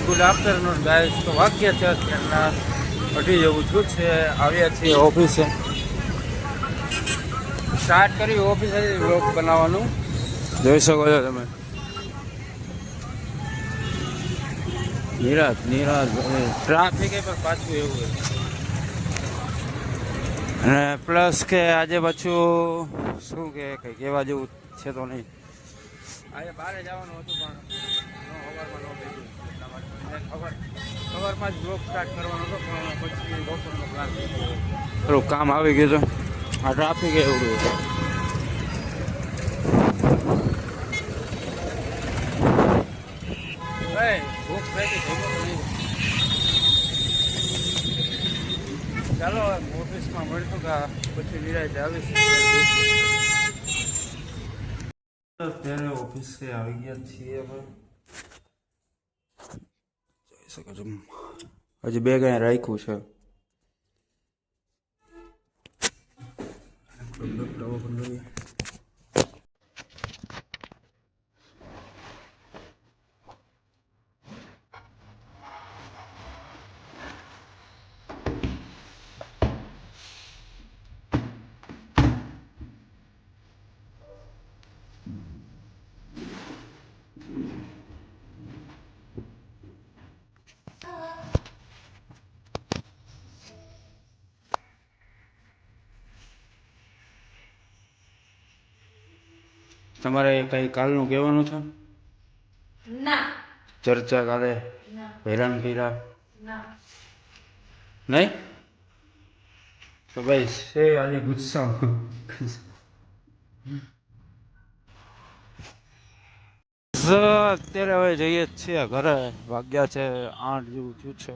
Good afternoon guys. તો વાગ્યા છે અત્યારના 8 જેવું થયું છે. આવ્યા છીએ ઓફિસે, સ્ટાર્ટ કરી ઓફિસે વ્લોગ બનાવવાનું. જોઈ શકો છો તમે. નિરાશ ટ્રાફિક પણ પાછું એવું હોય. અને પ્લસ કે આજે પાછું શું કે કંઈ કહેવા જેવું છે તો નહીં. આજે બહાર જવાનું હતું પણ સવારમાં જ બ્લોગ સ્ટાર્ટ કરવાનો હતો, પણ પછી બપોરનો પ્લાન થઈ ગયો. થોડું કામ આવી ગયું હતું. આ ટ્રાફિક એવું હતું. ભૂખ થઈ ગઈ. ચાલો ઓફિસમાં મળશું કે પછી નિરાતે આવીશ. અત્યારે ઓફિસે આવી ગયા છીએ અમે. જોઈ શકો છો. હજી બે ગાય રાખ્યું છે. તમારે કઈ કાલનું કહેવાનું છે? ના. ચર્ચા કાલે હેરાન કર્યા? નહીં તો ભાઈ છે આજે ગુસ્સા. અત્યારે હવે જઈએ જ છીએ ઘરે. વાગ્યા છે 8 જેવું થયું છે.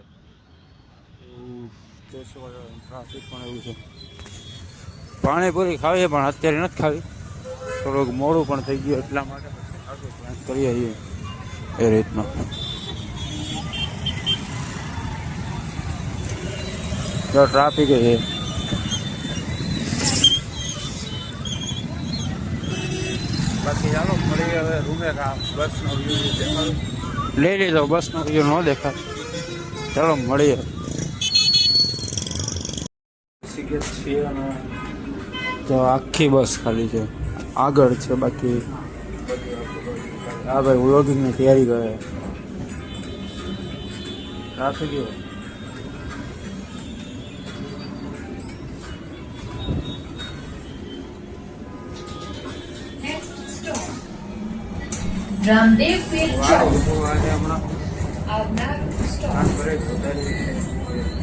ટ્રાફિક પણ એવું છે. પાણીપુરી ખાવીએ પણ અત્યારે નથી ખાવી. થોડુંક મોડું પણ થઈ ગયું એટલા માટે આગળ પ્લાન કરીએ છીએ એ રીતનો. જો ટ્રાફિક છે. બાકી ચાલો મળીએ હવે રૂમે. બસનો વ્યૂ દેખાડું. લઈ લીધો બસનો વ્યૂ ન દેખાય. ચાલો મળીએ. છીએ અને તો આખી બસ ખાલી છે. આગળ છે બાકી આ ભાઈ વ્લોગિંગની તૈયારી કરે. ટ્રાફિક એવો. રામદેવ પીર ચોક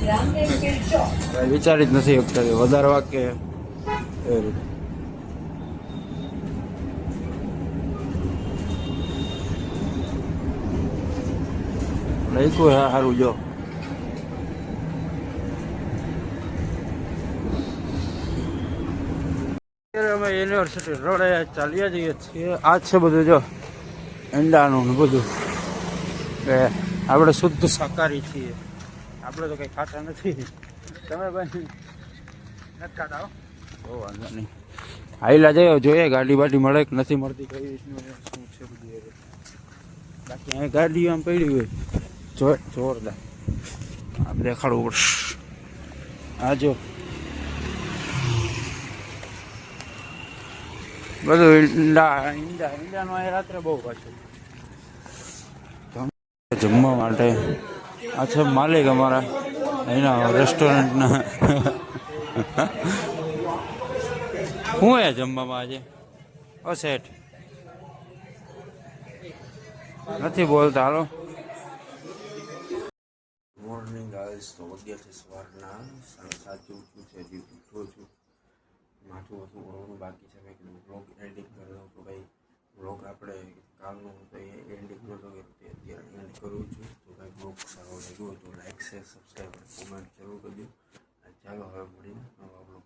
રામદેવ પીર ચોક. વિચારી જ નથી અત્યારે વધારે વાક્ય એ રીતે. લખ્યું સારું જો. અત્યારે અમે યુનિવર્સિટી રોડે ચાલ્યા જઈએ છીએ. આ છે બધું જો ઈંડાનું ને બધું. કે આપણે શુદ્ધ શાકાહારી છીએ. આપણે તો કંઈ ખાતા નથી. તમે ભાઈ નથી ખાતા હો? બહુ વાંધો નહીં. હાઈલા જઈએ જોઈએ ગાડી બાડી મળે કે નથી મળતી, કઈ રીતનું શું છે બધું. બાકી અહીં ગાડીઓ આમ પડી હોય જોરદાર. આમ દેખાડવું પડશે. આ જો બધું ઈંડાનું અહીં રાત્રે બહુ પાછું જમવા માટે. આ છે માલિક અમારા અહીંના રેસ્ટોરન્ટના. શું હે જમવામાં આજે? ઓ શેઠ નથી બોલતા. હાલો મોર્નિંગ ગાઈસ. તો વાગ્યા છે સવારના 7:30 જેવું છે. હજી ઉઠો છું. માથું હતું ઓળવાનું બાકી છે. મેં કીધું બ્લોગ એડિટ કરી દઉં. તો ભાઈ બ્લોગ આપણે કાલનું તો એ એડિટ નહોતો કર્યો, તે અત્યારે એડિટ કરું છું. તો ભાઈ બ્લોગ સારો લાગ્યો તો લાઈક શેર સબસ્ક્રાઈબ કોમેન્ટ જરૂર કરજો. ચાલો હવે મળીને નવા બ્લોગ